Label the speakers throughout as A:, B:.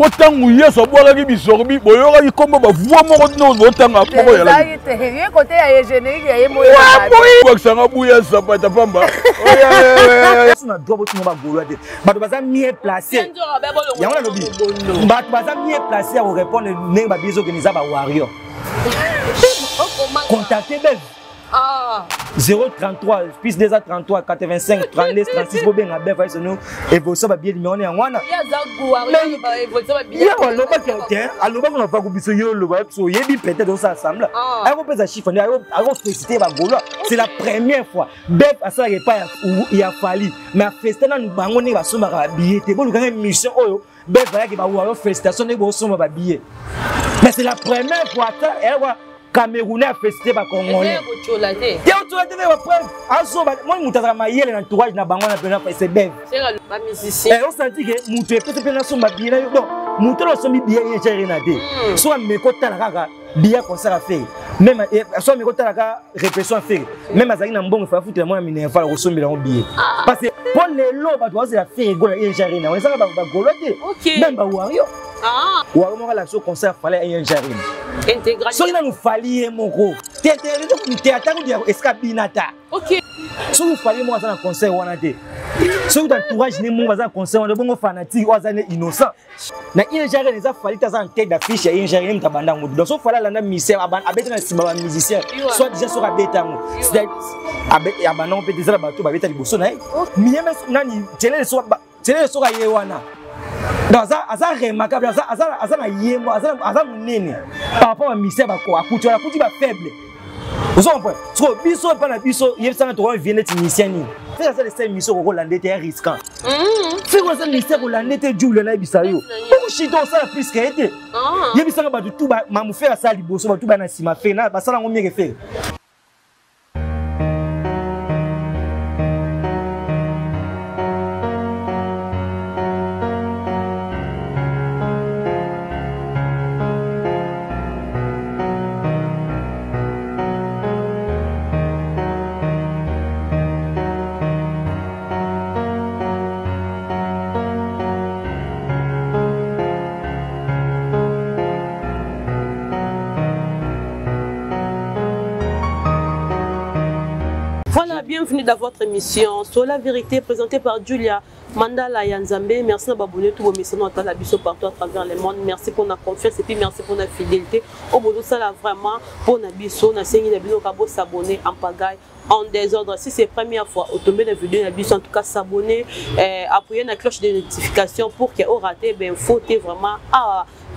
A: Autant où il y a ce bois qui bisorbi, il y aura eu comme un voix mort de nos autant à propos. Il y
B: a côté à générique, il y a
A: moi. Ça va bouillir, ça va pas.
C: On a droit de nous boulotter. Mais tu vas mieux placé. Il y a un lobby. Tu vas mieux placé à répondre aux babies organisés par Wario. Contactez Bev. 033 plus 233 85 32 36 pour bien la Bev sur nous et vous savez bien numéro en wana. C'est la première fois. Bev a ça pas il a fallu mais fester na nous bangoni ba soma ba billet te bo lu gagner mission oyo Bev va ki ba wa festation ne bo soma ba billet. Mais c'est la première fois elle va Camerounais a festé par Congolais. Moi, je suis marié dans l'entourage de Bango, c'est Bev. C'est on sentit que mon père peut bien son bien. Donc, mon père a bien géré. Soit mes côtés la bien concert à faire. Même soit mes côtés la répression à faire. Même à Zagina Mbongo, il faut foutre moi mine fa au sommet dans billet. Parce que pour les lots, bah doit la faire gola et géré. On est ça va goloter. Même ba Wario. Ou alors la chose concert fallait un géré. Intégration. So il nous fallait mon gros. Théâtre ou escabinata. OK. So nous fallait moi dans concert on a dit. So dans entourage ni mon dans concert on est bon fanatique ou azane innocent. Na il géré les affaires ta en tête d'affiche et il géré ta banda ngudi. Donc so fallait la misère abeta na simba musicien. Soit déjà sur abeta ngo. C'est abana on peut déjà bato babeta liboso na. Mieme nani télé so yewana. Dans ça remarquable ça na yemo ça munene par rapport à misère ba ko akuti ba faible vous comprenez trop biso pas na biso yebsanga to vient être musicien ni faire ça les missions ko lande te risquant faire ça misère ko lande te djoule na bisayo ko shito ça plus que été yebsanga ba tout ba mamu faire ça liboso ba tout ba na sima fait na ba ça ngo mieux que faire.
D: Bienvenue dans votre émission sur la vérité présentée par Julia Mandala Yanzambe. Merci d'abonner tous vos messages dans la biso partout à travers le monde. Merci pour la confiance et puis merci pour la fidélité. Au bout de ça là vraiment pour la biso, na sengi la biso kabo s'abonner en pagaille en désordre. Si c'est la première fois au tomber la vidéo la biso en tout cas s'abonner, appuyer la cloche de notification pour que au raté ben faut vraiment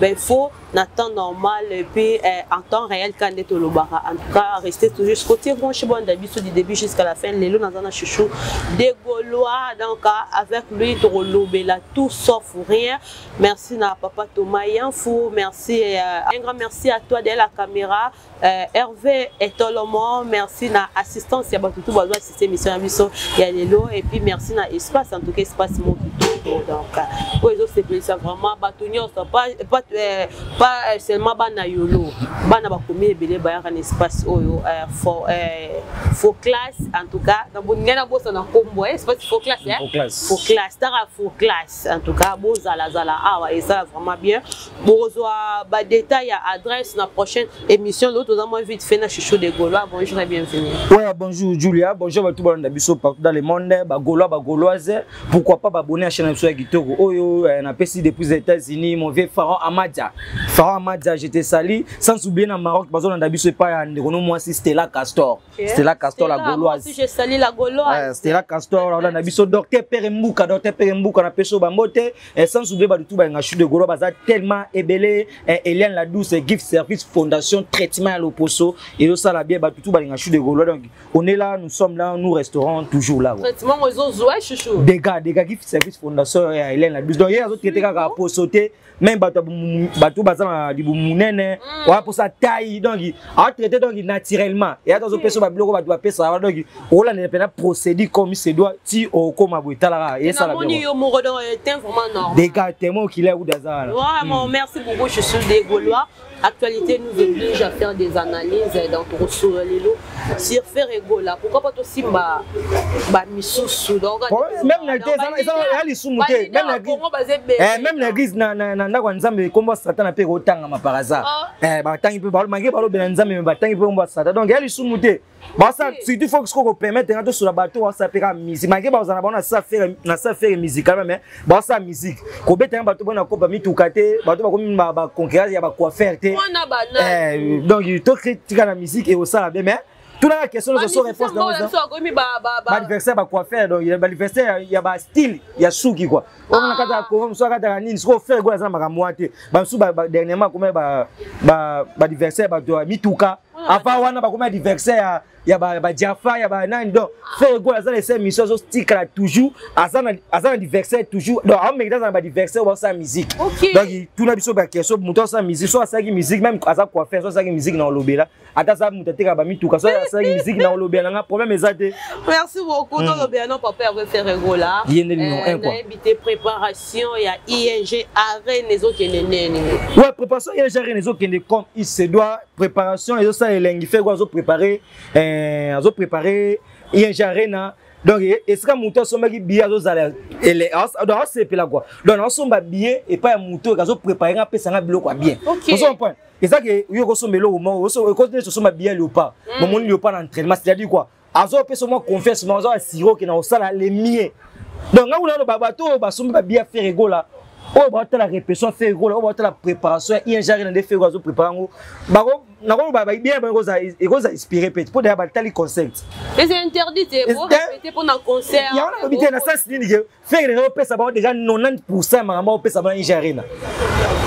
D: ben faut temps normal et puis en temps réel quand on est au Lobara. En tout cas, restez toujours côté branché bon d'habitude du début jusqu'à la fin. Les lots dans un chouchou des Gaulois donc avec lui de Lobela tout sauf rien. Merci à papa Thomas Yanfou, merci un grand merci à toi de la caméra Hervé et Tolomon, merci na assistance il y a tout besoin assister mission à mission il y a les lots et puis merci na espace en tout cas espace mon donc pour les autres c'est vraiment bâtonnier pas seulement bana yolo bana ba komi ebele ba ya espace oyo faux classe en tout cas na boningana bossa na kombo espace faux classe faux classe en tout cas bozala et ça vraiment bien bozoa ba détail à adresse na prochaine émission l'autre dans moi vite fait na chouchou de Gaulois. Bonjour et bienvenue.
C: Ouais, bonjour Julia, bonjour à tout le monde biso partout dans le monde ba Gaulois ba Gauloises pourquoi pas abonner à la chaîne sur Gitoro oyo na PC depuis les États-Unis mon vieux Pharaon Amadia j'étais sali sans oublier na Maroc parce qu'on a biso pas ndikono moi si Stella Castor Stella Castor la Gauloise
D: si je sali la Gauloise
C: Stella Castor on a biso docteur Perembuka na peso ba mbote et sans oublier ba tout ba ngachu de Gaulois baza tellement ébélé Eliane la douce gift service fondation traitement à l'Oposo et ça la bien ba tout ba ngachu de Gaulois donc on est là nous sommes là nous resterons toujours là
D: traitement aux ouais chouchou
C: des gars gift service fondation Eliane la douce donc il y a d'autres qui étaient à posoter même bateau bazan di munene wa pour sa taille donc a traité donc naturellement et à dans personne ba bloko ba doit pesa donc on la ne peut pas procéder comme il se doit ti au comme boitala et ça la bien
D: yo mo redon est vraiment normal
C: des gars témoins qui là ou dazala
D: vraiment merci beaucoup je suis des Gaulois. Actualité nous oblige à faire des analyses dans ton sur les lots sur faire Egola pourquoi pas aussi ba misous donc
C: même na ils sont muté même l'église na ndako nzambe kombo Satan pe ko tanga ma par hasard ba tangi pe ba mangi ba lo ben nzambe ba tangi pe kombo Satan donc elle sous muté ba ça surtout faut que ce qu'on permette ngato sur la bateau ça peka musique mangi ba za na ba ça faire musique quand même ba ça musique ko beta bateau bona ko ba mitukate bateau ba ko ba conquérir ya ba quoi faire té donc il to critique la musique et au ça bien mais tout la question de son réponse dans l'adversaire va quoi faire donc il y a l'adversaire il y a ba style il y a souki quoi on a kata ko so kata nini so faire quoi ça maka moite ba sou ba dernièrement comme ba adversaire ba do mituka avant wana ba comme adversaire il y a ba Diafa il y a ba nani donc faire quoi ça les missions so stick là toujours azana adversaire toujours donc on met dans ba adversaire ba sa musique donc tout la biso ba question muto sa musique so sa musique même asa quoi faire so sa musique na lobela ata sa mutateka ba mituka so sa musique na lobela nga problème ezate. Merci beaucoup dans lobela papa avait fait rigola invité préparation il y a ING arène les autres nene ouais préparation ING arène les autres comme il se doit préparation et ça les fait quoi zo préparer ING arène donc est-ce que muto so maki biya zo zala ele donc c'est pe la quoi donc on somba billet et pas muto ka zo préparer nga pesa nga biloko bien on se point et ça que yo ko sombelo au moment so ko so somba billet le pas mon le pas d'entraînement c'est-à-dire quoi azo pesa moi confiance moi azo siro que na osala les miens donc nga una ba bato ba somba billet faire rigola oh ba ta la répétition faire rigola oh ba ta la préparation ING arène de faire zo préparer ngo ba ko ba bien ba ko za inspirer peut pour d'ailleurs ba tali concept mais c'est interdit pour répéter pendant concert il y a on habité na sens ni que faire les repères ba déjà 90% mama o pesa ba ING arène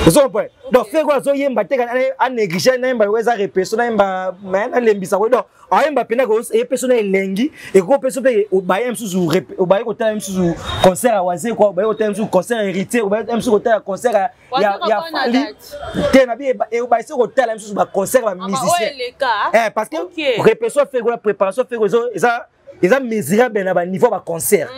C: so point donc faire quoi zo yemba te ka négliger na yemba weza répétition na yemba na lembisa ko donc ayemba pena ko e personne elengi e ko personne pe o ba yem suzu o ba ko ta yem suzu concert à waze ko ba ko ta yem suzu concert hérité o ba yem suzu ko ta concert ya fali te na bi e o ba se ko ta yem suzu ba concert ba musicien parce que répétition fait la préparation fait ça mesurable na ba niveau ba concert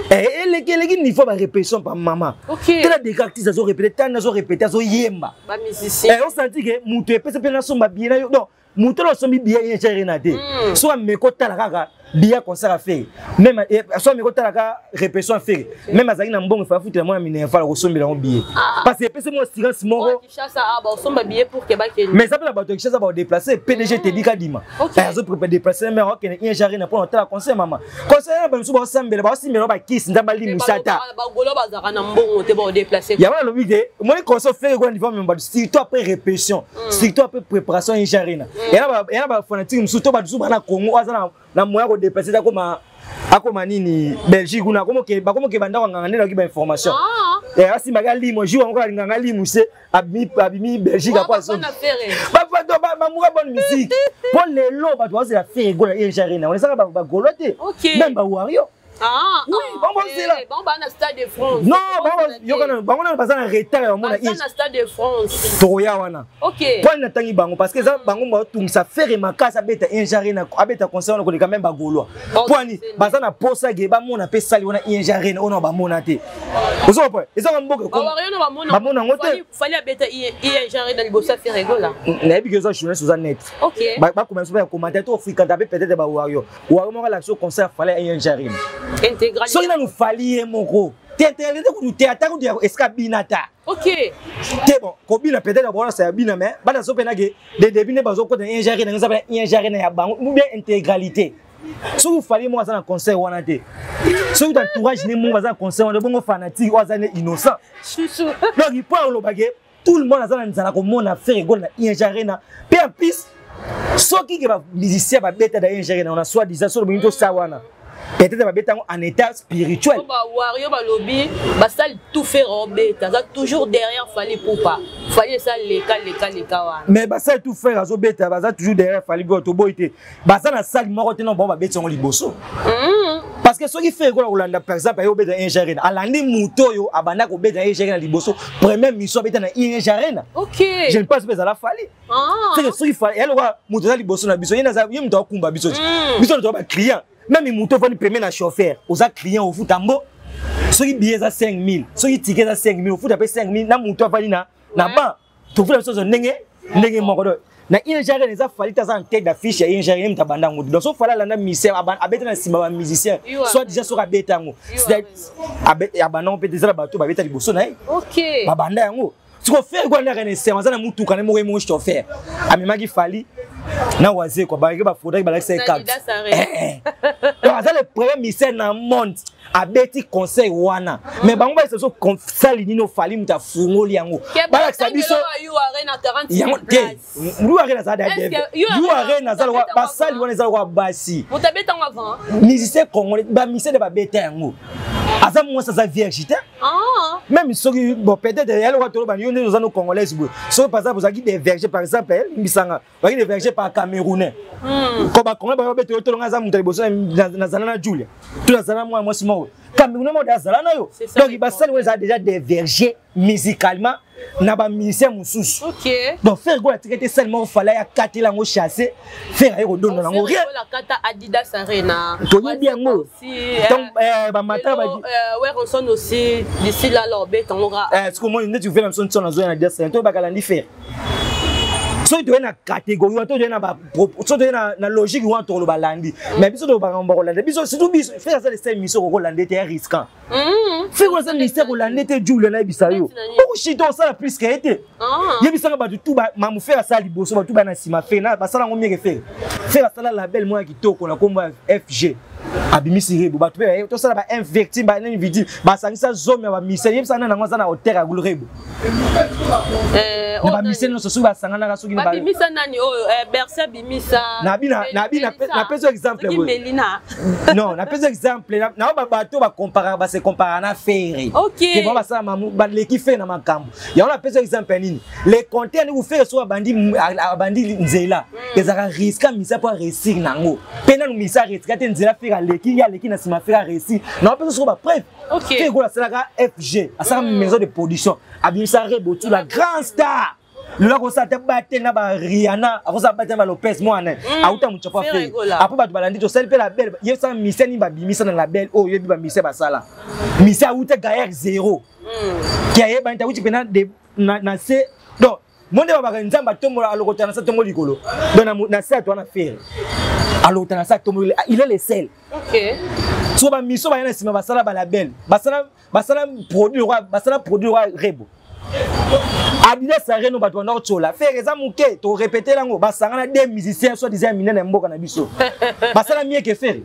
C: et les niveau ba répétition par maman tellement des artistes zo répéter tant zo répéter zo yemba ba musicien et on senti que mutu e pese pe na somba bien non mutu lo sombi bien ING arène te so ameko tala kaka bien concert à faire même so ameko tala ka répétition à faire même azali na mbongo fa futa moi mine fa ko sombi la billet parce que pese moi silence moko chassa ba somba billet pour que ba mais ça peut la bato chassa ba déplacer PDG te dika dima azo préparer déplacer mais OK ING arène pour tala concert maman concert ba so ba sambela ba simbela ba kiss ndamba li musata ba golo ba zaka na mbongo te ba déplacer ya ba lobi de moi concert faire quoi niveau même ba surtout après répétition surtout après préparation ING arène et là ba fanatique musuto ba dusu bana Congo azana na moya ko déplacer akoma nini Belgique una komo ke banda ko nganga ndela ki ba information asi magali mo jour encore nganga li muse abimi Belgique apa so ba muka bonne musique pour les lots ba doit se la faire gola ING arène on ça ba golote même ba wario oui bon bah na stade de France non bon on a pas en retard on a na stade de France toya wana OK point na tangi bango parce que ça bango ba tout ça faire makasa beta ING arène abeta concert on ko quand même ba golo point ni baza na posa ge ba mona pe sali wana ING arène on ba mona te ozo point et ça ba mboka ko ba mona ngote fallait abeta ING arène libosa faire rigola na bi que ça journée sur net OK ba commencer à commenter to Afrique quand peut-être ba wario mo la concert fallait ING arène intégral so ina nous fali mon gros t'intérêt de nous théâtre ou de escabinata OK c'est bon ko bina peut-être bon ça bina mais bana so pena que de début ne bazo ko de ING arène nga ça ING arène ya bango ou bien intégralité so vous fali moi ça dans concert wana te so dans entourage ne mo ça concert wana bongo fanatique ou ça innocent chouchou donc il parle au baguette tout le monde a ça nzala ko mona faire gol na ING arène pe en plus so qui va musicien ba beta da ING arène on a soit disant so le ça wana peut-être ba beta en état spirituel ba wario ba lobby ba sal tout faire beta ça toujours derrière fallait pour pas fallait ça les cas wana mais ba sal tout faire azo beta ba ça toujours derrière fallait to boité ba ça na salle moko te non bon ba beta on liboso parce que ce qui fait quoi Olanda par exemple yo beta ING arène alandi muto yo abana ko beta ING arène liboso première mission beta na ING arène OK je ne pense pas ça la fallait c'est que ce qui fallait elle wa muto liboso na biso yena za yim to kumba biso biso to ba client même les motos vont payer na chauffeur aux clients au foot ambo ceux qui billets à 5000 ceux qui tickets à 5000 au foot après 5000 na moto va na ba to foot chose ndenge moko na ingénieur les a fallu ta en tête d'affiche ya ingénieur mtabanda ngudi donc so fala landa musicien abeta na sima ba musicien soit déjà sur abeta ngo c'est abana on peut déjà bato babeta liboso na
D: OK
C: babanda yango siko faire quoi na renaissance mazana mutuka na mo chauffeur amemaki fali na waze quoi ba ba faudrait ba laisser cap donc ça le premier musicien na monde abeti conseil wana mais bango ba se so sali nino fali muta fungoli yango ba sa biso
D: you arena 40 places
C: you arena za da you arena za ba sali wana za kwa basi
D: mutabeta avant
C: musicien congolais ba musicien de ba beta yango asa moi ça virgité même soki bon peut-être elle va tolo ba yo nous en congolais so par exemple vous des vergers par exemple bisanga ba des vergers par camerounais ko ba congolais ba beto tolo ngaza muta liboso na zana Julia tout na zana moi simo camerounais mo da zana yo donc ba sali ouais déjà des vergers musicalement na ba musicien mususu
D: OK
C: donc faire quoi traiter seulement fallait ya kati la ngo chasser faire ko donno na ngo rien
D: la kata Adidas Arena
C: to bien ngo donc ba mata ba
D: ouais on sonne aussi d'ici là l'orbite on aura
C: est-ce que moi tu fais la son na zo na Adidas to ba kala ndi faire so tu es na catégorie to na ba so tu es na logique ou to lo balandi mais biso to ba ngomba landa biso surtout biso faire ça les 5 missions ko landa était risquant faire ça mystère ko landa était Jules na bisa yo o shito ça plus que été yebisa ba tout ba mamu faire ça liboso ba tout ba na sima fait na ba sala ngomie ke faire ça la label moi kitoko na komba FG abimisi rebo ba to sala ba victime ba na victime ba sangisa zome ba mise yebisa na ngwa sana hotel agulu rebo ba mise no so ba sangana ka so
D: ba bimisa nani Bersa bimisa
C: na peso exemple non na peso exemple na ba bato ba comparer ba se comparer na faire
D: OK
C: ke ba ça mamu ba leki fait na makambo ya on a peso exemple nini les contenus vous faire so bandi nzela ezaka risque misa pour réussir nango pena no misa risque te nzela faire leki ya leki na sima faire réussir na peso so ba preuve
D: OK
C: fait ko la sala FG à sa maison de production abimisa rebo tout la grande star le là ça te battre na ba Rihanna ako ça battre ba Lopez mwana auta muchopa fait après ba balandi to sel pe la belle ye ça mise ni ba bimisa na la belle oh ye bi ba mise ba sala mise auta gaillard 0 qui a ba nta uti pena de na se donc monde ba nzamba tombola alokota na sa tombo likolo donc na sa to na faire alokota na sa tombo il est le sel
D: OK
C: so ba miso ba yana sima ba sala ba la belle ba sala produit roi rebo Adidas Arena bato na otola faire exemple ke to répéter lango ba sangana des musiciens soit disant minene mboka na biso ba sala mieux que faire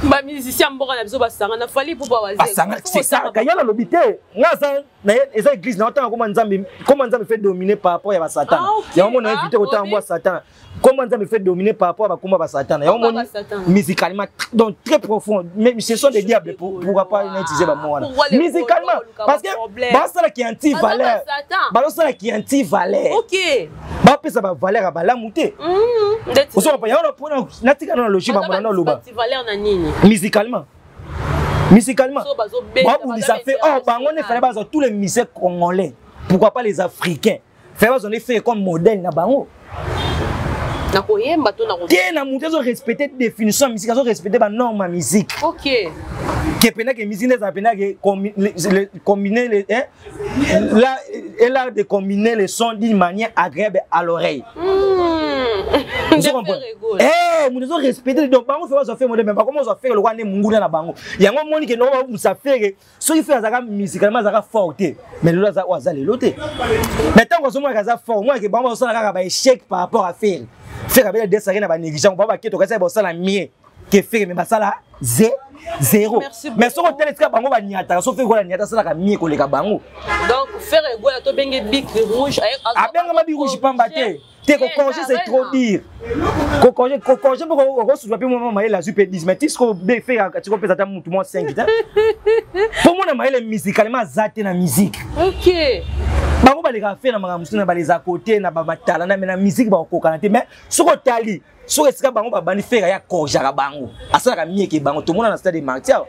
D: ba musicien mboka na biso ba sangana fali pour ba wazi
C: c'est ça kayana lobité ngaza na eza église na otanga comment nzambe fait dominer par rapport ya ba satan ya mona invité otanga mwa satan comment nzambe fait dominer par rapport ba komba ba satan ya mona musicalement donc très profond mais ce sont des diables pourquoi pas utiliser ba mona musicalement parce que ba sala qui anti valeur ba sala qui anti valeur
D: OK
C: ba pesa ba valeur ba la muté oso pa ya on pona natika na logique ba mona na loba
D: valeur na nini
C: musicalement ça fait bango ne fallait pas tous les musiciens congolais pourquoi pas les africains faire on est fait comme modèle na bango
D: na koyemba to na ko
C: na muté zo respecter définition musique zo respecter ba norme musique
D: OK
C: que pena que musique ne pena que combiner les là elle a de combiner les sons d'une manière agréable à l'oreille vous comprenez nous devons respecter donc bango fait modèle mais pas comment on fait le roi ne munguna na bango yango moni que no vous ça fait so il fait ça musicalement ça forte mais là ça wazali loté mais tant qu'on se moi ça fort moi que bango ça na ba échec par rapport à faire avec des sarina ba négligent ba keto ka ça ba ça la mie que faire mais ba ça la 0 mais so ko téléska bango ba niata so fait ko la niata ça la mie ko le ka bango
D: donc faire ego la to bengue bic rouge
C: a benga ma bic rouge pamba te ko congé c'est trop dire ko congé pour ko souva pe moment maïla super 10 mais tisco be faire tu ko pesa ta mutu mo 5 pour moi na maïla musicalement zate na musique
D: OK
C: bango ba les ka faire na makambo na ba les à côté na ba matala na na musique ba ko kana te mais soko tali soko esika bango ba bani faire ya koja ka bango asala ka mieke bango to mona na stade de Martial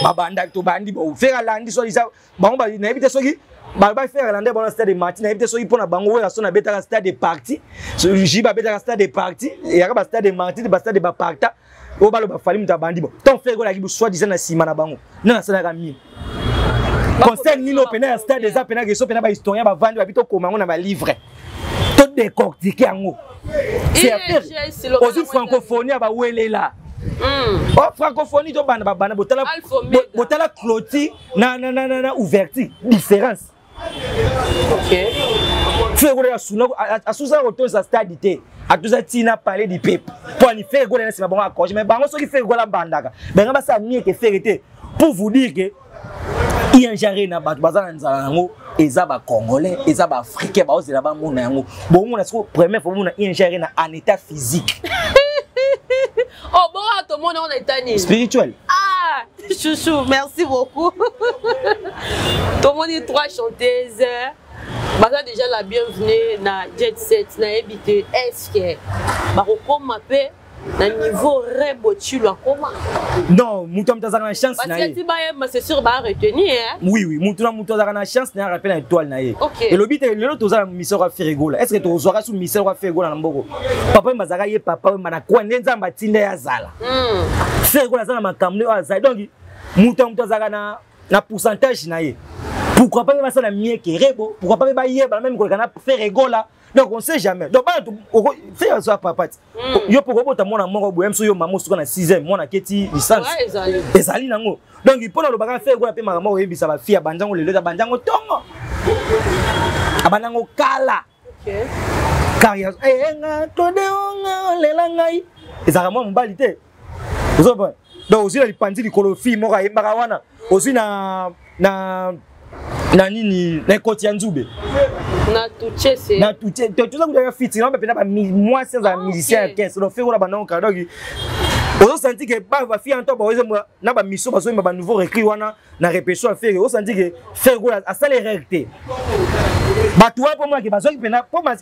C: babanda to bandi bo faire landi so isa bango ba na ebite soki ba faire landi bon stade de Martial na ebite soki pona bango wela so na beta stade de parti so jiba beta stade de parti et ya ba stade de Martial ba stade de ba parta o ba lo ba fali muta bandi bo ton faire gola ki bo soit disant na sima na bango na sala ka mi conseil nino pena stade des apena que so pena ba historien ba vendre ba bito koma ngona ba livre to décortiquer yango. C'est affaire. Aussi francophonie ba wele là. Oh francophonie to bana botala clôture na ouverture différence.
D: OK.
C: Fait gola suna asusa auto sa stadité. Atuza tina parler du peuple. Pour ni faire gola na bon accord. Mais bango so ki fait gola bandaka. Ben ba sa mieux que faire pour vous dire que il y a un jaré na bato bazana nzala nango eza ba congolais eza ba africain ba ozela ba mona yango bon mona siko première fois mona il y a un jaré na en état physique.
D: Oh bon tout le monde en état ni
C: spirituel.
D: Ah chouchou merci beaucoup. Tout le monde est trois chanteuses. Baza déjà la bienvenue na Jet Set na habité est-ce que ba kokoma pe na niveau rebochilo akoma.
C: Non, mutu mtazaka na chance na ye.
D: Parce que tu c'est sûr ba retenir hein.
C: Oui mutu tazaka na chance na rappel na étoile na ye. Et le but est le toza mission wa faire gola. Est-ce que tu ozwaka sous mission wa faire gola na mboko? Papa mazaka ye papa mana kwa nzamba tinde ya zala. Faire gola za makamne wa za. Donc mutu tazaka na pourcentage na ye. Pourquoi pas même ça na mieux que rebo? Pourquoi pas ba même ko kana faire gola? Donc on sait jamais. Donc ba faire ça papa. Yo pourquoi bota mona moko boyem so yo maman so na 6e mona keti licence. Ezali nango. Donc il pona lo baka faire gola pe maman o yebisa ba fia banjango lelo ta banjango tongo. Abanango kala.
D: OK.
C: Carrière nga tode onga lela ngai. Ezaka mo mbali te. Ozoba. Donc aussi la pandi likolo fi mo ka yembaka wana. Aussi na nini na koti ya nzube
D: na tuchese
C: na tuche tout ça vous avez fit non mais pas moi c'est un musicien 15 donc fait la bana donc on senti que ba va fi en top na ba mission ba so ba nouveau recrit wana na répétition faire on senti que faire gola à ça les réalité ba toi pour moi que ba so qui pena pour moi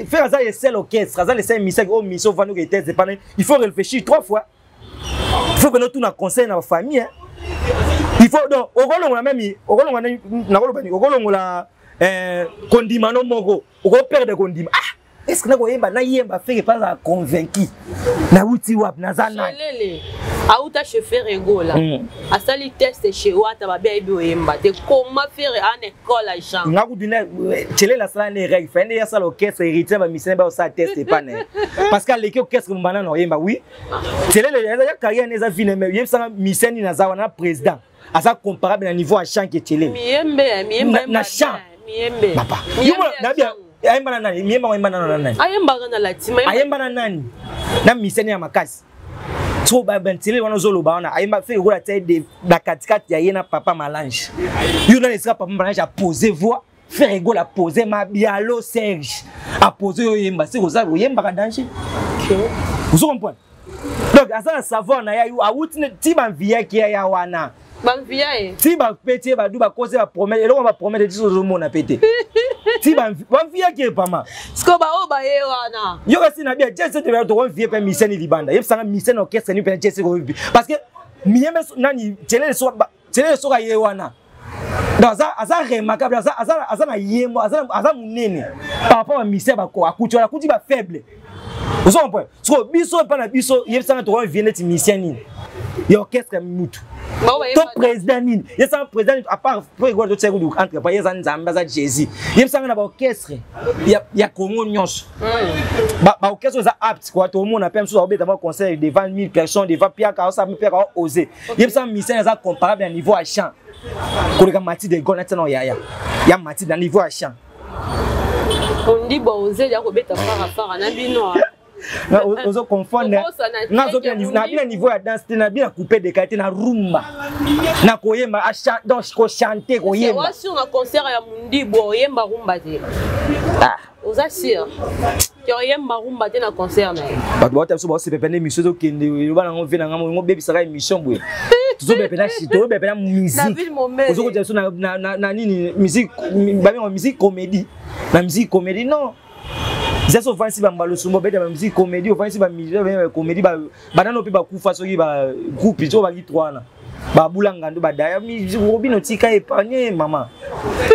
C: faire ça c'est seul orchestre ça les 5 mission au mission va nous que tête pas il faut réfléchir 3 fois il faut que nous tout na conseil na famille hein. Il faut donc okolongola même okolongola na kolobani okolongola condimano moko okoperdre condiment ah est-ce que na koyemba na yemba fait pas convaincu na uti wap na zana
D: lele auta chauffeur egola asali test chez wata ba bebi oyemba te comment faire en école à Jean
C: na kudina tele la sala les règles fait ya sala orchestre héritier ba mission ba ça test pas né parce que l'équipe orchestre mbana na oyemba oui tele ya carrière neza vine mais yemba mission ni na zawa na président asa comparable na niveau à chant que tele
D: miembe
C: na chant
D: miembe
C: papa yumo na bien ayemba na nani miemba ayemba na nani
D: ayemba na latima
C: ayemba na nani na mission ya makasi so ba bentele wana zolo ba wana ayemba fait gola tête de la katikati ya yena papa malange yuna lesika papa malange a poser voix faire rigolo a poser ma bialo Serge a poser oyemba c'est ça oyemba ka danger vous comprenez donc asa savoir na ya yu a wuti ti ban via ki ya wana
D: ban via
C: ti ba pété ba du ba cause ba promettre eloko ba promettre ti so mo na pété ti ban via ki pa ma
D: sko ba o ba ye wana
C: yo kasi na bien jesse te ba to via pe mission ni libanda yep sanga mission orchestre ni pe jesse ko parce que miembe nani tele so ka ye wana donc ça remarquable ça na yembo ça munene par rapport à mission ba ko akuti wala kuti ba faible vous comprenez so biso pa na biso yep sanga to via net mission ni yo orchestre mutu ton président nini yesa président à part pour égouer de tchèque ou entre pas yesa nzamba za Jésus yesa na ba orchestre ya Congo nyonso ba orchestre za apte quoi tout le monde appelle sur obeta concert devant 1000 personnes devant Pierre Carlos ça me faire oser yesa mission za comparable à niveau à chant ko le mati de gona tano ya mati dans niveau à chant
D: on dit bon oser ya ko beta fara na bino
C: ozo confondre na zo bien niveau ya danse na bien couper de qualité na rumba na koyemba donc ko chanter koyemba
D: c'est sur un concert ya mundi bo yemba rumba te ah oza sûr que yemba rumba te na concert na
C: ba ba so ba se pepe na émission zo kende ba na ngove na ngamo bebisaka émission boye zo pepe na chito pepe na musique ozo ko jeso na nini musique ba bien musique comédie na musique comédie non c'est ça offensive ba mbalo sumbo beta musique comédie offensive ba musique comédie ba banano pe ba kufa soki ba groupe to ba ki 3 na ba bulanga ndo ba daya mi robino tika épargner maman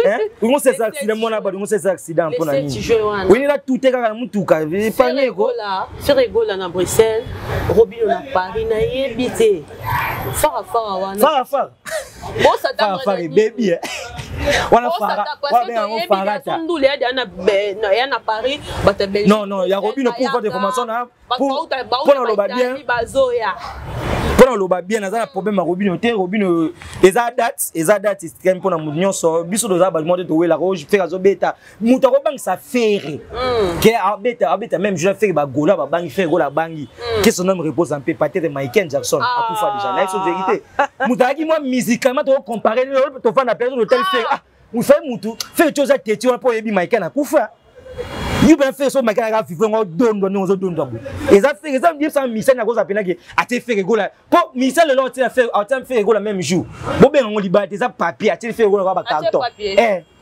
C: hein on sait ça accident mona ba on sait ça accident pour na nini oui là tout est kaka mutuka épargner ko
D: là c'est rigolo na Bruxelles robino na Paris na yebité fara wana
C: fara
D: bon ça t'a
C: baby Wana fara. Wana farata.
D: Ndule ya na Paris, bata Belgique.
C: Non, il y a Robino pour faire des formations là. Pour le bas bien. Pour le bas bien, on a un problème à Robino. Robino, les dates, c'est quand même pour la mounion. Biso doza balmode de la roche, faire azo beta. Moutaro bang ça fait. Que abeta même je fais ba gola ba bangi faire gola bangi. Que son nom repose en paix peut-être Michael Jackson. A pour faire déjà. Là c'est vérité. Moutaki moi musicalement to comparer to fan la personne de tel fait. Ah, vous fait moutou. Fait chose à tête pour yebi Michael na kufa. You ben fait so Michael a fait on donne nous donne. Et ça fait ça dire ça Michel na cause apena que a te fait gola. Pour Michel le lot a fait gola même jour. Bo ben on liberté ça papier a te fait gola ba carton.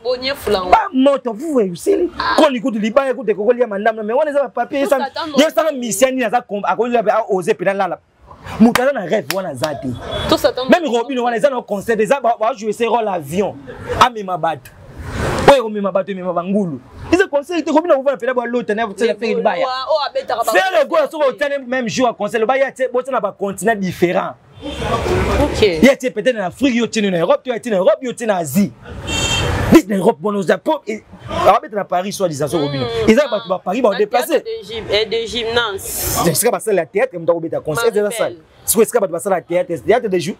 D: Bonnier flan.
C: Pas moto vous voyez c'est quand écoute liba écoute ko lia madame mais on les a papier ça. Il y a ça Michel ni na ça a ko a oser pena là. Moutala na rêve wana zate.
D: Tout ça
C: même Robin wana za na concert déjà ba jouer ce rôle avion. A mema bato. Ouais, on mema bato mema bangulu. Ils ont conseillé de Robin on va faire l'autre na faire le baya. Faire le go sur le même jour à concert le baya c'est bon ça na ba continent différent.
D: OK.
C: Il y a peut-être en Afrique, il y a en Europe, il y a en Europe, il y a en Asie. Dis en Europe, bon, au Japon, et à Paris, soit des assos Robin. Ils ont à Paris, on déplacer.
D: Et des gymnases.
C: C'est pas ça la théâtre, comme dans le concert de la salle. C'est pas ça la théâtre, théâtre de jeux.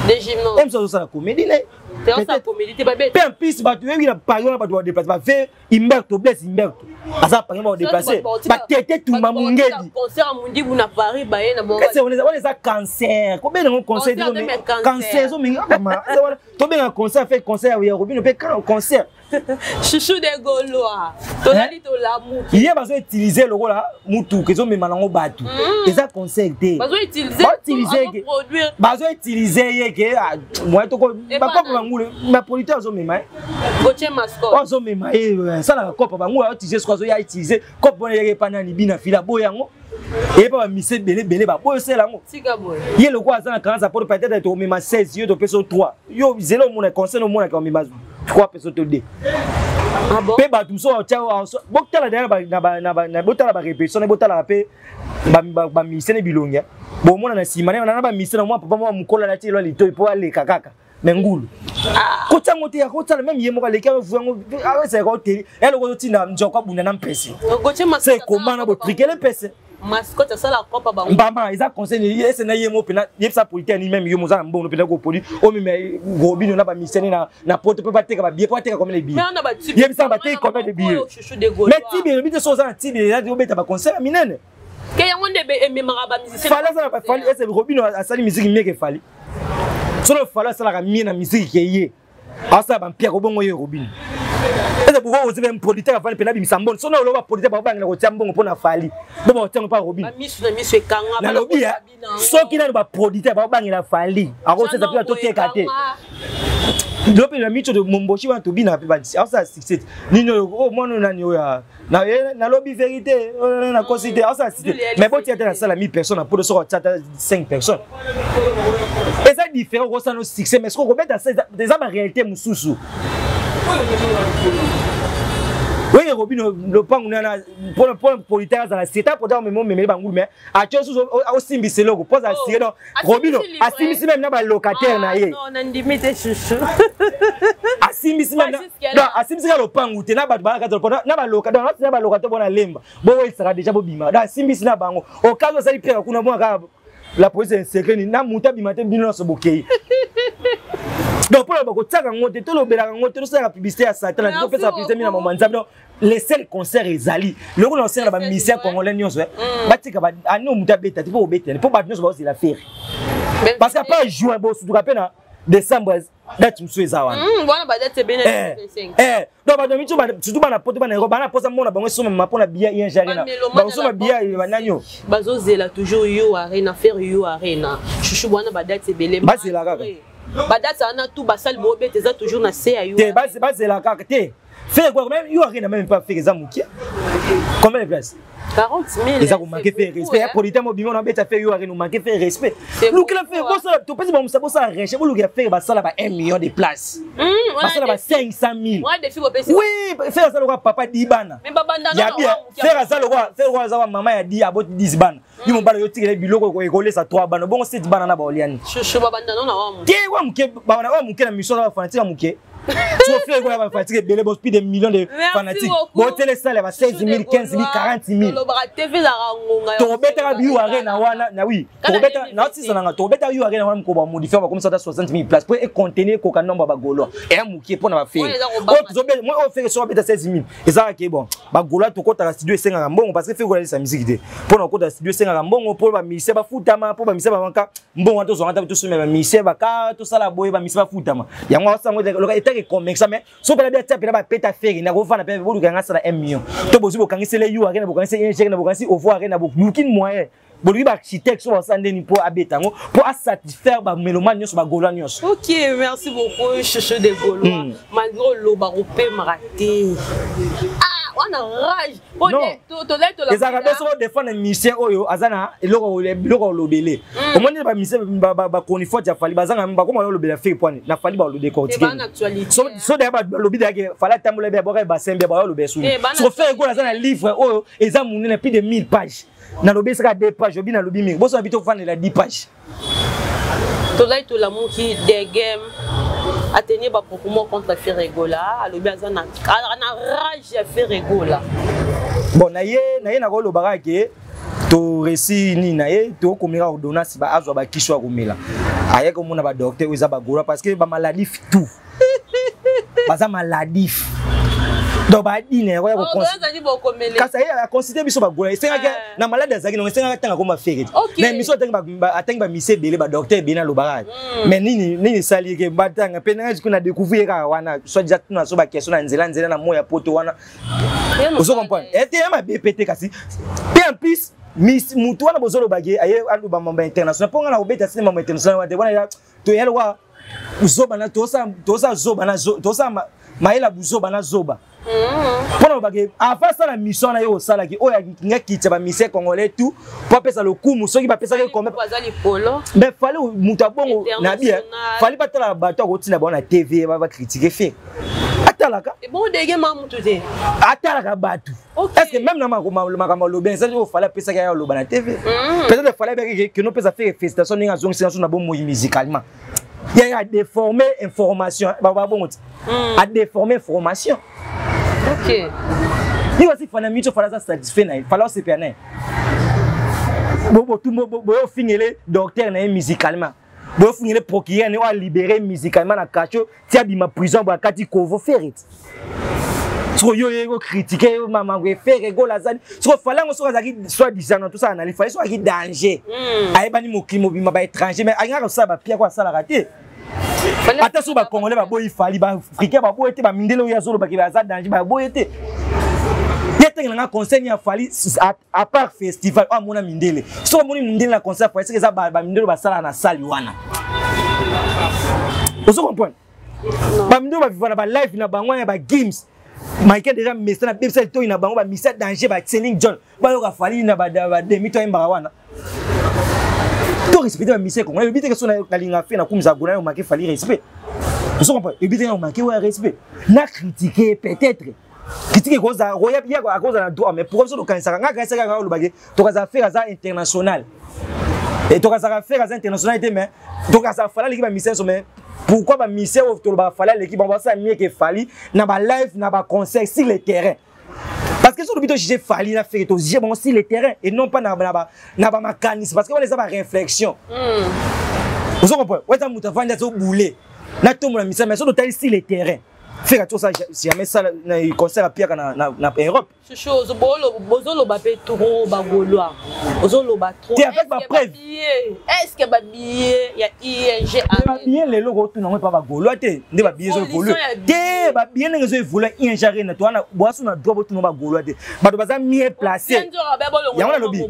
D: Des gymnases.
C: Même ça la comédie là.
D: C'est ça la comédie, c'est pas bête.
C: Peu piste, bah tu veux ir à Paris, on va déplacer. Va faire Imberto, blesse Imberto. À ça Paris, on va déplacer. Bah tête tout mamungeli.
D: Concert à Mundi vous na Paris, bah na bon.
C: Qu'est-ce on les a cancer. Combien de concert cancer, so mais maman. Tu bien un concert fait concert oui Robin, on fait concert.
D: Chouchou de Gaulois. To la dit to l'amour.
C: Il y a besoin d'utiliser le rôle là, mutu que zo me malango batu. Et ça concert dé.
D: Besoin utiliser produire.
C: Besoin utiliser que moi to ko pas bangulu, ma politique zo me mai.
D: Goche mascot.
C: Zo me mai ça la copa bangulu utiliser ce qu'on a utiliser. Cop bon yeke pana ni bina fila boyango. Et pas mise belé ba boyo c'est là ngo.
D: Sika boy.
C: Il le quoi ça quand ça peut peut-être to me ma 16 yo to peso 3. Yo zelo mon concert mon ka me 3 peso to 2.
D: Ah bon?
C: Pe ba tum so tchao botala derrière na botala ba répétition botala pe ba misene bilonga. Bon mona na simane na ba misene moi papa moi mukola na tilo lito po ale kakaka. Mengulu. Kota ngote ya kota même yemo ka leka vuango c'est ko teli. Elle ko tina njoko buna na mpesi.
D: Goche mascot.
C: C'est comment na bo triquer le pese.
D: Mascotte ça la copa ba.
C: Mbama ils a conseillé ese na yemo pena yepsa politique ni même yemo za mbongo pena ko poli o mi Robino na ba misene na poto pe bateka ba bien po bateka comme les billets. Yepsa bateka comme les billets. Mais tibi le bite so za tibi la di obeta ba conseil minene.
D: Que yango ndebe ememara ba musicien.
C: Fala ça ba fali ese Robino asali musique mieux fali. Solo fala ça la mie na musique yeye. Asa ba mpia ko bongo ye Robino. Est-ce que vous avez un politique à faire le Misambon? Si on a un politique à faire le Tiambon pour la Fali, vous n'avez pas Robin. La lobby, ceux qui n'ont pas politique à faire la Fali, alors c'est ça tout est caté. Depuis la mission de Mombochi, on a tout bien fait. Ça, c'est moi, na lobby vérité, on a considéré ça. Mais bon, tu as la salle à 1000 personnes pour le sortir 5 personnes. Et ça différent, on a nos succès, mais ce qu'on remet dans des hommes en réalité, Moussoussou. Oui, Robin, le pan pour le politique dans la cité pour dire mais bangou mais à tu aussi mbisé logo pose à cirer Robin à simbisi même na ba locataire na ye
D: non on ndimite chouchou
C: à simbisi même non à simbisi le pangu te na ba ba na ba locataire na ba locataire bona lemba bo il sera déjà bo bima da simbisi na bango au cas où ça il perd kuna bona la police est secret ni na muta bimate bino so bokei. Donc pour le bako tsaka ngote to lo belaka ngote to sala publicité à Satan na to pesa publicité mina mama nzambe donc les seuls concerts ezali le ko lancer la ba musicien congolais nyonso batika ba ani muta beta tipo obeta pour ba nyonso ba aussi la faire parce que pas jouer bo surtout rappel na décembre date mso ezawana
D: voilà ba date bene 25
C: donc ba domicho ba surtout ba na poto ba na roba na posa mona bango so ma pona bia yen jarena ba so ma bia ba nanyo
D: bazo zela toujours yo arena faire yo arena chouchou bwana ba date bele
C: ba zela kaka
D: badate ana tout basal bobe teza toujours na CAU
C: te base la carte te faire quoi même you rien même pas faire ça moukia combien de places
D: 40 000
C: ils ont manqué faire respect politique mobile on bête faire you rien nous manquer faire respect nous qui la fait bon ça tu penses bon ça ça riche vous le faire ça là 1 million de places ça là 500 000 oui faire ça le papa 10 bana
D: mais babanda
C: non faire ça le roi ça maman a dit about 10 bana ni mon bala yo tikele biloko ko écoler ça 3 bana bon 7 bana na ba oliani
D: chuchu babanda non na wa mu
C: te wa muke bana wa muke na mission na fanatique muke tu fais quoi ba fanatique belé bon plus de millions de fanatiques bon télé salle ba 16 000 15 000 40 000
D: lo ba TV la ngonga
C: to beta bi ware na wana na oui to beta na ti sana to beta yu ware na wana ko ba modifier ba comme ça 60 000 places pour contenir ko ka nombre ba golo et muke pour na ba faire moi on fait sur beta 16 000 et ça qui bon ba golo to ko ta studio 5 mbongo parce que fait ko la musique de pour na ko ta studio 5 mbongo pour ba mise ba futama pour ba mise ba wanka mbongo to zo ngata to sumela mise ba ka to sala boye ba mise ba futama yango sango de loka etake comme ça mais so pela beta pela ba peta faire na ko fana pe bo du kanga sala 1 million to bozi bo kanga sele yu na bo kanga sele ingénieur na bo kanga ovo na bo lukin moyen bo lui ba architecte so sande ni pour abetango pour satisfaire ba mélomane nyos ba golo nyos.
D: OK, merci beaucoup Chuchu de Gaulois. Malgré lo ba repé maraté. On a rage.
C: Les Arabes sont défendre mission oyo azana eloko lobele. Comment ni ba mission ba konifo ja fali bazanga ba ko lo lobele fait point na fali ba lo décortiquer. So de ba lobi de fala tambola be ba ba sembe ba lo besu. So fait ko azana livre oyo ezamu na plus de 1000 pages. Na lobi saka 2 pages, obi na lobi mi. Bo so habito fane la 10 pages.
D: Tolai to l'amour qui des games a tenu ba proprement contre Ferregola, a lobi azana rage à Ferregola.
C: Bon naye na ko lo barake to resi ni naye to komira ordonnance ba azwa ba kiswa komela. Aye ko mona ba docteur oza ba gola parce que ba maladie tout. Baza maladie. Donc ba dine ko ya ko kasa ya considérer biso ba gola senga na malade azaki no senga tanga ko ma fere na miso tanga ba atanga ba mise bele ba docteur bena lo barake mais nini sali ke batanga pe na kuna découvrir ka wana so déjà tuna so ba question na nzela na moya poto wana ozo comprendre était ma BPT kasi pe en plus Miss mutu wana bozolo bagé aye alu ba mamba international ponga na obeta sima mamba international wa de wana to yelwa uzoba na tosa zoba na tosa maela buzoba na zoba Pour nous, avant ça la mission na yo sala ki oya ngaki ba mission congolais tout pour pesa le coup muso ki ba pesa comme mais fallait mutabongo na bien fallait pas la bateau ko tina bona TV ba critiquer fait atalaka
D: et bon dege mamutu te
C: atalaka batu est-ce que même na makama lo bien ça il fallait pesa ka lo na TV peut-être fallait que nous pesa faire félicitations ninga zong séance na bon musicalement il y a déformer information à déformer information.
D: OK.
C: Il aussi faut na mito fala satisfait na fala se pena. Bo tout bo finir docteur na musicalement. Bo finir procureur na wa libérer musicalement na kacho tia bima prison ba kati kovo faire. So yo critiquer maman go faire go la zani. So fala ngo so zaki soit disant tout ça analyse fallait soit qui danger. Aye bani mokimo bima ba étranger mais anga ça ba pia kwa sala raté. Attention ba congolais ba boy fali ba africain ba boy te ba mindelo ya zolo ba ki ba za danger ba boy te. Yete nga conseil ya fali à part festival a mona mindele. So moni mindele na concert fali c'est que ça ba mindelo ba sala na salle wana. Vous comprenez? Ba mindelo ba vivre na ba live na bango ya ba games. Michael déjà message na bebsa to ina bango ba misa danger ba Celine John. Ba yo ka fali na ba demi to imba wana. To respecter la mission congolais, le but que son na linga fait na kumza gona yo marqué fallait respect. Vous comprenez? Le but que on marqué ouais respect. Na critiquer peut-être. Critiquer cause à roya bien à cause na droit mais pour ça donc ça nga ça ga lo bagé to ka za faire ça international. Et to ka za faire ça international mais donc ça fallait l'équipe mission mais pourquoi ba mission to ba fallait l'équipe on va ça mieux que fallait na ba live na ba concert sur le terrain. Parce que sur le but j'ai fallu la faire j'ai bon sur le terrain et non pas na mécanisme parce que on les a pas réflexion. Vous comprenez? Ouais ça muta vendre ça bouler. Na tout mon mission mais sur le terrain. Faire tout ça jamais ça na concert à Pierre na Europe.
D: Chose bozolo ba pe trop ba goloa. Bozolo ba trop.
C: Tu avec ma preuve.
D: Est-ce que ba billet ya ING
C: ba billet les logo tout non pas ba goloa te ndi ba billet zo évoluer. Te ba billet nga zo évoluer ING arena to na boasu na droit tout non ba goloa te. Ba to baza mieux placé. Ya wana lobi.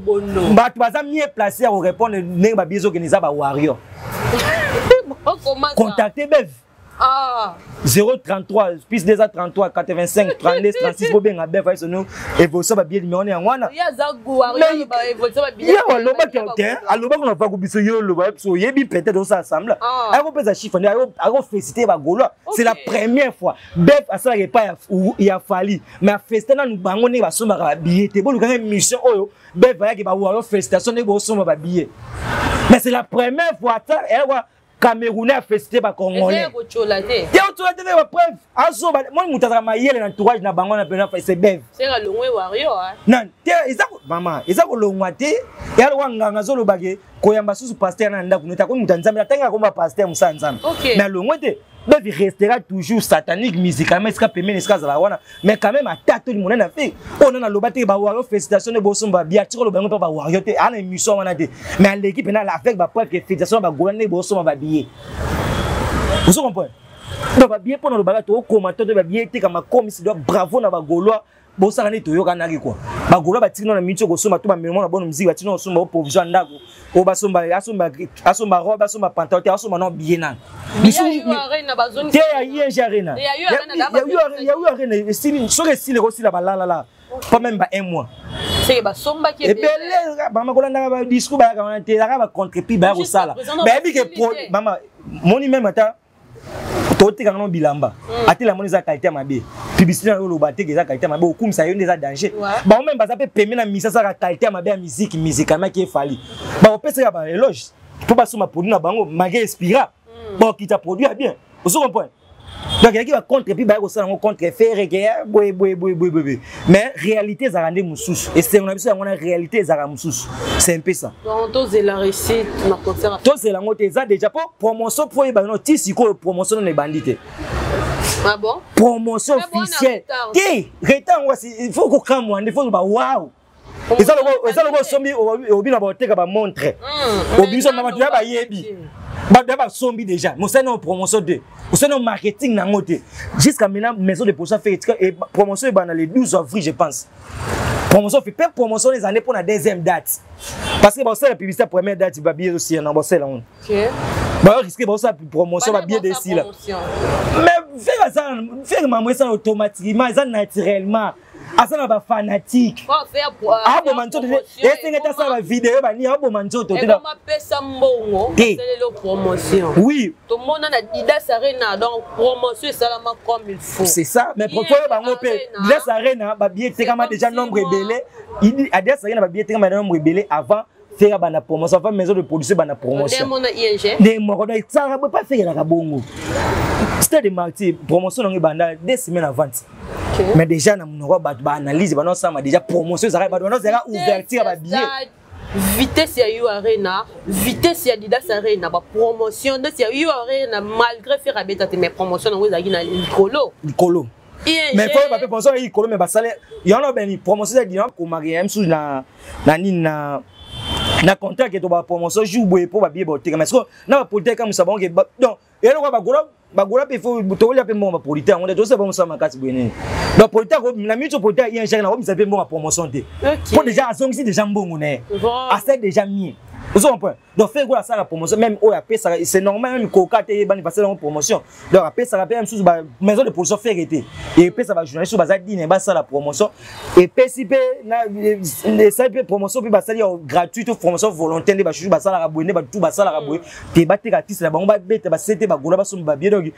C: Ba to baza mieux placé à répondre ndenge ba billet zo organiser ba warrior. Contacter Bev. 033 plus 233 85 32 36 pour bien à bien faire nous évolution ba bien numéro en wana
B: ya zagua ya ba évolution ba bien
C: ya loba quelqu'un aloba qu'on va couper yo loba so yebi peut-être on s'assemble a ko pesa chiffre a ko féliciter ba golo c'est la première fois bef a ça pas il a fallu mais fester na nous bango ne ba soma ba billet te bo luka mission oyo bef va ya ba wa félicitation ne bo soma ba billet mais c'est la première fois ça et wa Camerounais a félicité par Congolais. Il y a une preuve. Moi, je suis marié dans l'entourage de Bango, c'est Bev.
B: C'est le long warrior.
C: Non, maman, ils ont le long waté. Il y a un gars qui a bagé. Quand il y a un pasteur, il y a un pasteur, mais le long waté. Il restera toujours satanique musicalement, mais quand même, à tâte, tout le monde a fait. On a le bâti, félicitations de Bossomba, bien, tu le bango, pas warrior, à l'émission, on a dit. Mais l'équipe, elle a fait, félicitations, Bossomba, billet. Vous comprenez? Donc, bien pour le bateau, au commentaire de billet, comme un commissaire, bravo, na Gaulois. Bossa ne to yoka naki kwa bagolo batino na mitio kosoma to ba memo na bonne musique batino osoma provision ndako o basomba asomba roba asomba pantalon asomba no biena biso
B: arena bazoni
C: te ya arena ya arena style soke style ko style ba la pas même ba un mois
B: c'est ba somba qui
C: est belle ba makolanda ba discours ba ka te la ba contrepi ba ko sala ba bi ke mama moni même ata Tote quand on bilamba, ati la monnaie qualité mabe, publicité on lobaté que ça qualité mabe, au comme ça y a des dangers. Bah on même pas ça peut permettre la mise ça qualité mabe à musique musicalement qui est fallu. Bah on peut se faire éloge, faut pas seulement produire na bango, malgré inspira. Bon qui t'a produit bien, vous comprenez? Donc il y a qui va contre puis bah ça on contre faire que mais réalité ça rend moussous et c'est on a besoin on a réalité ça rend moussous. C'est un peu ça.
B: Donc tous la réussite na concert.
C: Tous la montée ça déjà pour promotion pour y ba no tisi ko promotion les bandits.
B: Ah bon?
C: Promotion officielle. Qui retard il faut qu'on crame il faut ba waouh. Et ça le go sombi au bina ba teka ba montre. Au bina na ba ba yebi. Bah sombi déjà. Moi c'est une promotion de. C'est un marketing na ngote. Jusqu'à maintenant maison de promotion fait et promotion est dans le 12 avril je pense. Promotion fait pas promotion les années pour la deuxième date. Parce que c'est la publicité première date il va bien aussi en bosser là. OK. Bah risquer bah ça promotion va bien d'ici là. Mais faire maman ça automatiquement ça naturellement. Asana ba fanatique. Ah bon manto de est-ce ça va vidéo ba ni ah bon manto to.
B: Et on m'appelle ça mbongo, c'est le promotion.
C: Oui.
B: Tout le monde a dit ça arena donc promotion ça la comme il faut.
C: C'est ça mais pourquoi ba ngopé ça arena ba bien te kama déjà nombre belé. Il dit à ça arena ba bien te kama nombre belé avant faire ba promotion avant maison de production ba promotion.
B: Des mon ING.
C: Des mo ça va pas faire la bongo. C'était des martyrs promotion dans banda 2 semaines avant. Mais déjà na monoko ba analyse ba non ça déjà promotion ça ba non ça ouverture ba billet
B: vitesse ya yo arena vitesse ya Adidas arena ba promotion de ya yo arena malgré faire abeta mais promotion ngo za na likolo mais
C: faut pas promotion likolo mais ba salaire y en a ben promotion ça dit ko marié sous na contrat que to ba promotion joue boye pour ba billet ba mais parce que na ba politique comme ça bon que donc et là ba gola pe faut tolia pe mon ba politique on est tous bon ça makati bwene donc politique na mito politique il y a un chèque na ko misa pe bon promotion te pour déjà azong si déjà mbongo ne assez déjà mis vous comprenez donc faire quoi ça la promotion même au AP ça c'est normal même coca te bani passer dans promotion donc AP ça rappelle même sous maison de production faire été et AP ça va journaliste ba ça dîner ba ça la promotion et PCP na ça peut promotion puis ba ça gratuit ou promotion volontaire ba chou ba ça la raboué ba tout ba ça la raboué te ba te artiste la ba on ba bête ba c'était ba gola ba so ba bien donc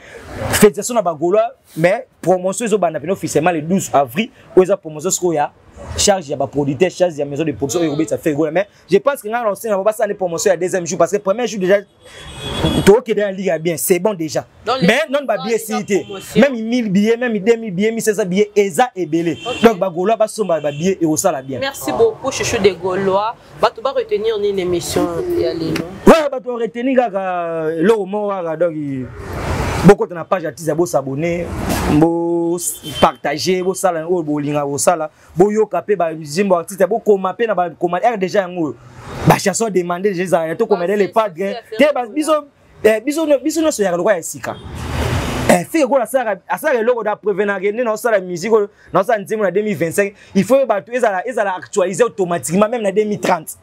C: fédération na ba gola mais promotion zo ba na officiellement le 12 avril aux promotion ce qu'il y a charge ya ba producteur charge ya maison de production et ça fait gros mais je pense que on sait on va pas ça les promotions à deuxième jour parce que premier jour déjà toi qui dans la ligue bien c'est bon déjà mais non ba billet cité même 1000 billets même 2000 billets 1500 billets eza et belé donc ba golois ba somba ba billet et au ça la bien.
B: Merci beaucoup chouchou des Gaulois ba to ba retenir une émission ya lelo
C: ouais ba to retenir ga lo mo ga donc beaucoup de na page artiste bo s'abonner bo partager bo sala o bo linga bo sala bo yo kapé ba zimbo artiste bo komaper na ba commander déjà ngo ba chanson demander déjà to commander les padres te ba biso no so ya ko ya sika fait ko la sala asala logo da prévenir na sala musique na sala nzimo na 2025 il faut ba to ezala actualiser automatiquement même na 2030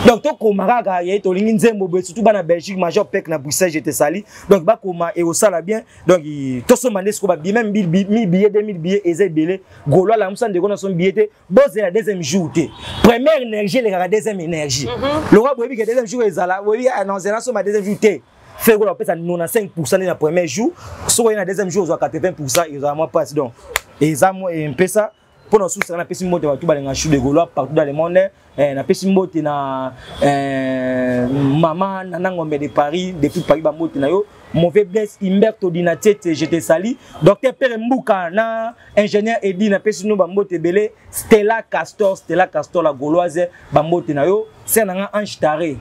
C: Donc to komaka ya to lingi nzembo be surtout bana Belgique major pek na Bruxelles j'étais sali. Donc ba koma et au sala bien. Donc to so manes ko ba bi même 1000 billets 2000 billets ezé belé. Golo la msa ndeko na son billet boze la deuxième jour té. Première énergie les deuxième énergie. Le roi bobi que deuxième jour ezala bobi annoncer na so ma deuxième jour té. Fait que peut-être 95% dans le premier jour, soit dans le deuxième jour, 80%, ils ont moins passe donc. Et ça, moi, un peu ça. Pour nous soutenir, on a pris une moto partout dans les Gaulois, partout dans le monde. On a pris une moto na maman, nanangombe de Paris, depuis Paris, ba moto na yo. Mauvais blesse, Imberto Dinatiet, j'étais sali. Docteur Père Mbouka, na ingénieur Edi, na pris une moto belé. Stella Castor, la Gauloise, ba moto na yo. C'est un ange taré.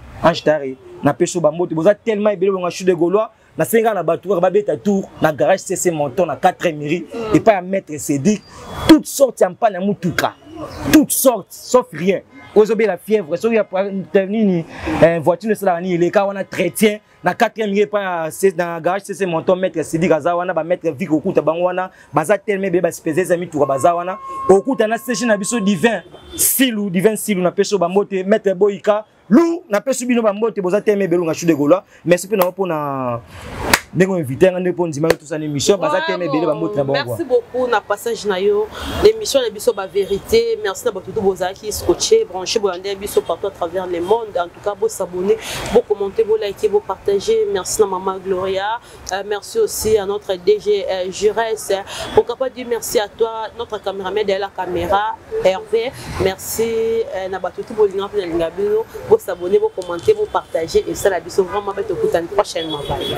C: Na peso ba moto boza tellement ebele bonga chou de Gaulois na senga na batour ba beta tour na garage CC Monton na 4e mairie et pas à mettre Cédric toutes sortes en panne mutuka toutes sortes sauf rien ozobe la fièvre so ya ni voiture ne sala ni les cas on a tretien na 4e mairie pas na garage CC Monton mettre Cédric azawana ba mettre Vic okuta bango wana baza tellement be ba spécialiser mi tour bazawana okuta na station na biso divin silu na peso ba moto mettre Boyka Lou n'a pas subi nos bambos, tu as aimé Belou Gachou de Gaulois. Merci pour na Nous invité à nous pour tout ça émission.
D: Merci beaucoup na passage na yo. L'émission est biso ba vérité. Merci na tout bozaki scotché, branché bolandé biso partout à travers le monde. En tout cas, vous s'abonner, vous commenter, vous liker, vous partager. Merci na maman Gloria. Merci aussi à notre DG Jurès. Pourquoi pas dire merci à toi, notre caméraman de la caméra Hervé. Merci na tout bolinga pour l'ingabino. Vous s'abonner, vous commenter, vous partager et ça la biso vraiment avec tout prochainement. Bye.